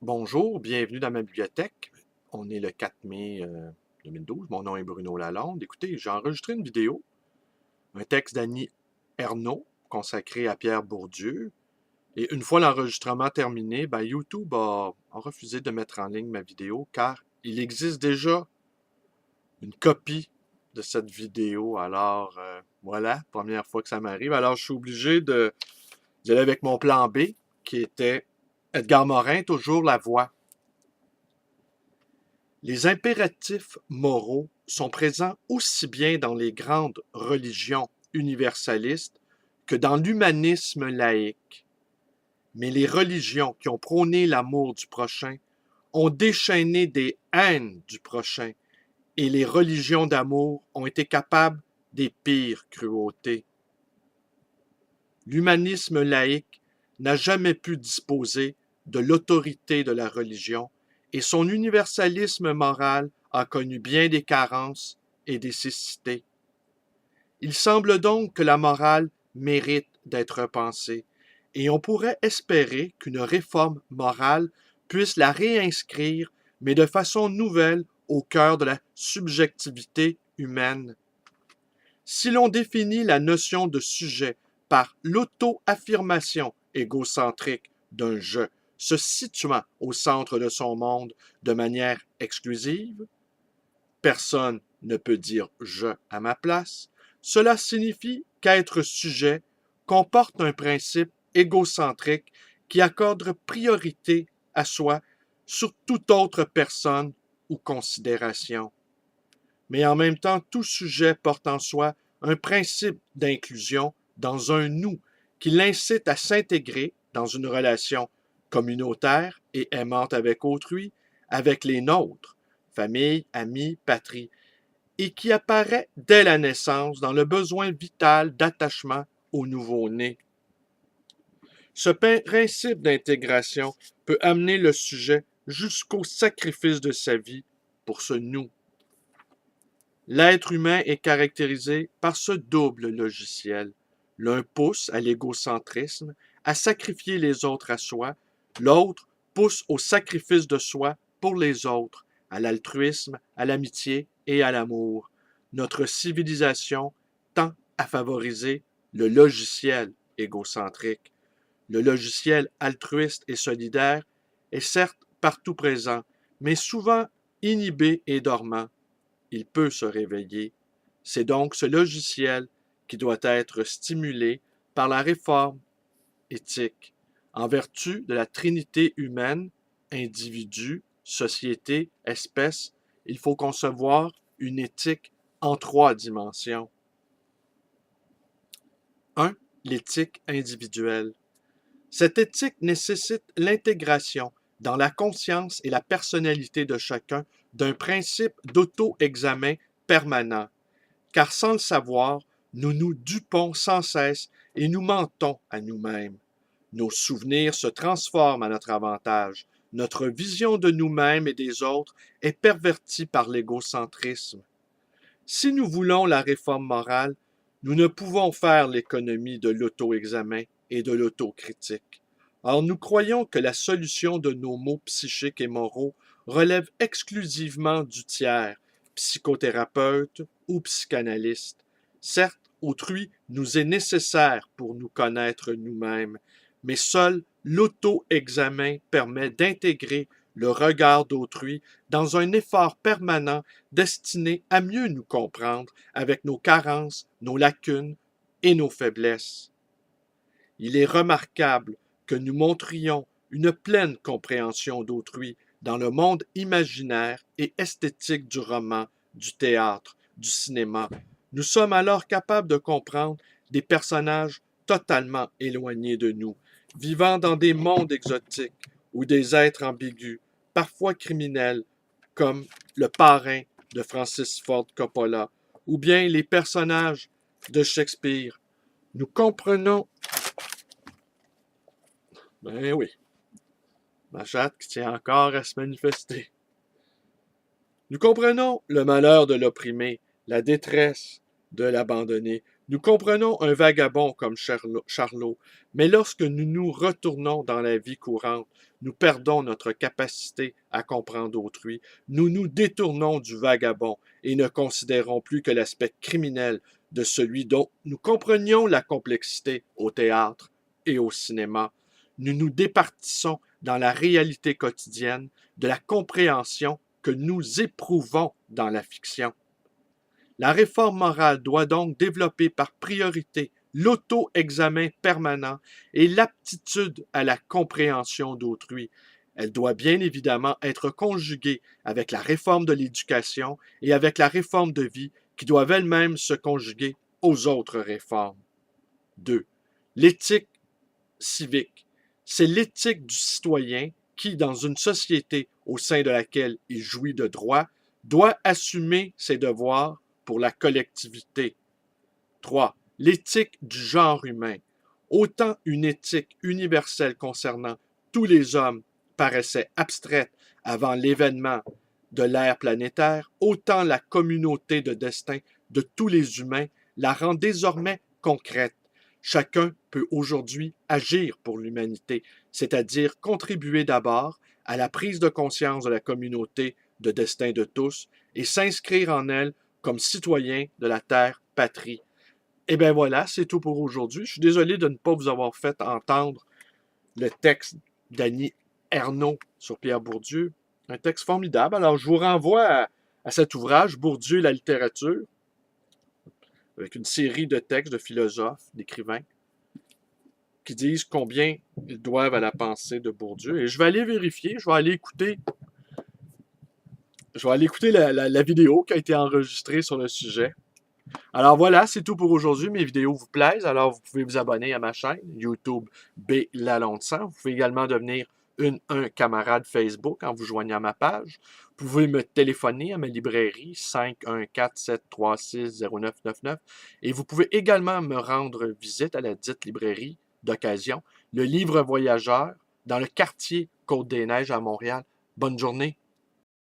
Bonjour, bienvenue dans ma bibliothèque. On est le 4 mai 2012. Mon nom est Bruno Lalonde. Écoutez, j'ai enregistré une vidéo, un texte d'Annie Ernaux consacré à Pierre Bourdieu. Et une fois l'enregistrement terminé, YouTube a refusé de mettre en ligne ma vidéo car il existe déjà une copie de cette vidéo. Alors, voilà, première fois que ça m'arrive. Alors, je suis obligé d'y aller avec mon plan B qui était Edgar Morin, toujours la voix. Les impératifs moraux sont présents aussi bien dans les grandes religions universalistes que dans l'humanisme laïque. Mais les religions qui ont prôné l'amour du prochain ont déchaîné des haines du prochain, et les religions d'amour ont été capables des pires cruautés. L'humanisme laïque n'a jamais pu disposer de l'autorité de la religion, et son universalisme moral a connu bien des carences et des cécités. Il semble donc que la morale mérite d'être repensée, et on pourrait espérer qu'une réforme morale puisse la réinscrire, mais de façon nouvelle, au cœur de la subjectivité humaine. Si l'on définit la notion de sujet par l'auto-affirmation égocentrique d'un je se situant au centre de son monde de manière exclusive, personne ne peut dire je à ma place, cela signifie qu'être sujet comporte un principe égocentrique qui accorde priorité à soi sur toute autre personne ou considération. Mais en même temps, tout sujet porte en soi un principe d'inclusion dans un nous qui l'incite à s'intégrer dans une relation communautaire et aimante avec autrui, avec les nôtres, famille, amis, patrie, et qui apparaît dès la naissance dans le besoin vital d'attachement au nouveau-né. Ce principe d'intégration peut amener le sujet jusqu'au sacrifice de sa vie pour ce nous. L'être humain est caractérisé par ce double logiciel. L'un pousse à l'égocentrisme, à sacrifier les autres à soi, l'autre pousse au sacrifice de soi pour les autres, à l'altruisme, à l'amitié et à l'amour. Notre civilisation tend à favoriser le logiciel égocentrique. Le logiciel altruiste et solidaire est certes partout présent, mais souvent inhibé et dormant. Il peut se réveiller. C'est donc ce logiciel qui doit être stimulé par la réforme éthique. En vertu de la trinité humaine, individu, société, espèce, il faut concevoir une éthique en 3 dimensions. 1. L'éthique individuelle. Cette éthique nécessite l'intégration dans la conscience et la personnalité de chacun d'un principe d'auto-examen permanent, car sans le savoir, nous nous dupons sans cesse et nous mentons à nous-mêmes. Nos souvenirs se transforment à notre avantage. Notre vision de nous-mêmes et des autres est pervertie par l'égocentrisme. Si nous voulons la réforme morale, nous ne pouvons faire l'économie de l'auto-examen et de l'autocritique. Or, nous croyons que la solution de nos maux psychiques et moraux relève exclusivement du tiers, psychothérapeute ou psychanalyste. Certes, autrui nous est nécessaire pour nous connaître nous-mêmes, mais seul l'auto-examen permet d'intégrer le regard d'autrui dans un effort permanent destiné à mieux nous comprendre avec nos carences, nos lacunes et nos faiblesses. Il est remarquable que nous montrions une pleine compréhension d'autrui dans le monde imaginaire et esthétique du roman, du théâtre, du cinéma. Nous sommes alors capables de comprendre des personnages totalement éloignés de nous, vivant dans des mondes exotiques ou des êtres ambigus, parfois criminels, comme le parrain de Francis Ford Coppola, ou bien les personnages de Shakespeare. Nous comprenons. Ben oui, ma chatte qui tient encore à se manifester. Nous comprenons le malheur de l'opprimé, la détresse de l'abandonné. Nous comprenons un vagabond comme Charlot, mais lorsque nous nous retournons dans la vie courante, nous perdons notre capacité à comprendre autrui, nous nous détournons du vagabond et ne considérons plus que l'aspect criminel de celui dont nous comprenions la complexité au théâtre et au cinéma. Nous nous départissons dans la réalité quotidienne de la compréhension que nous éprouvons dans la fiction. La réforme morale doit donc développer par priorité l'auto-examen permanent et l'aptitude à la compréhension d'autrui. Elle doit bien évidemment être conjuguée avec la réforme de l'éducation et avec la réforme de vie qui doivent elles-mêmes se conjuguer aux autres réformes. 2. L'éthique civique. C'est l'éthique du citoyen qui, dans une société au sein de laquelle il jouit de droits, doit assumer ses devoirs pour la collectivité. 3. L'éthique du genre humain. Autant une éthique universelle concernant tous les hommes paraissait abstraite avant l'événement de l'ère planétaire, autant la communauté de destin de tous les humains la rend désormais concrète. Chacun peut aujourd'hui agir pour l'humanité, c'est-à-dire contribuer d'abord à la prise de conscience de la communauté de destin de tous et s'inscrire en elle comme citoyen de la terre patrie. Et bien voilà, c'est tout pour aujourd'hui. Je suis désolé de ne pas vous avoir fait entendre le texte d'Annie Ernaux sur Pierre Bourdieu. Un texte formidable. Alors, je vous renvoie à cet ouvrage, Bourdieu et la littérature, avec une série de textes de philosophes, d'écrivains, qui disent combien ils doivent à la pensée de Bourdieu. Et je vais aller vérifier, je vais aller écouter la vidéo qui a été enregistrée sur le sujet. Alors voilà, c'est tout pour aujourd'hui. Mes vidéos vous plaisent, alors vous pouvez vous abonner à ma chaîne YouTube B. Lalonde 100. Vous pouvez également devenir un camarade Facebook en vous joignant à ma page. Vous pouvez me téléphoner à ma librairie 514-736-0999 et vous pouvez également me rendre visite à la dite librairie d'occasion, le Livre Voyageur, dans le quartier Côte-des-Neiges à Montréal. Bonne journée.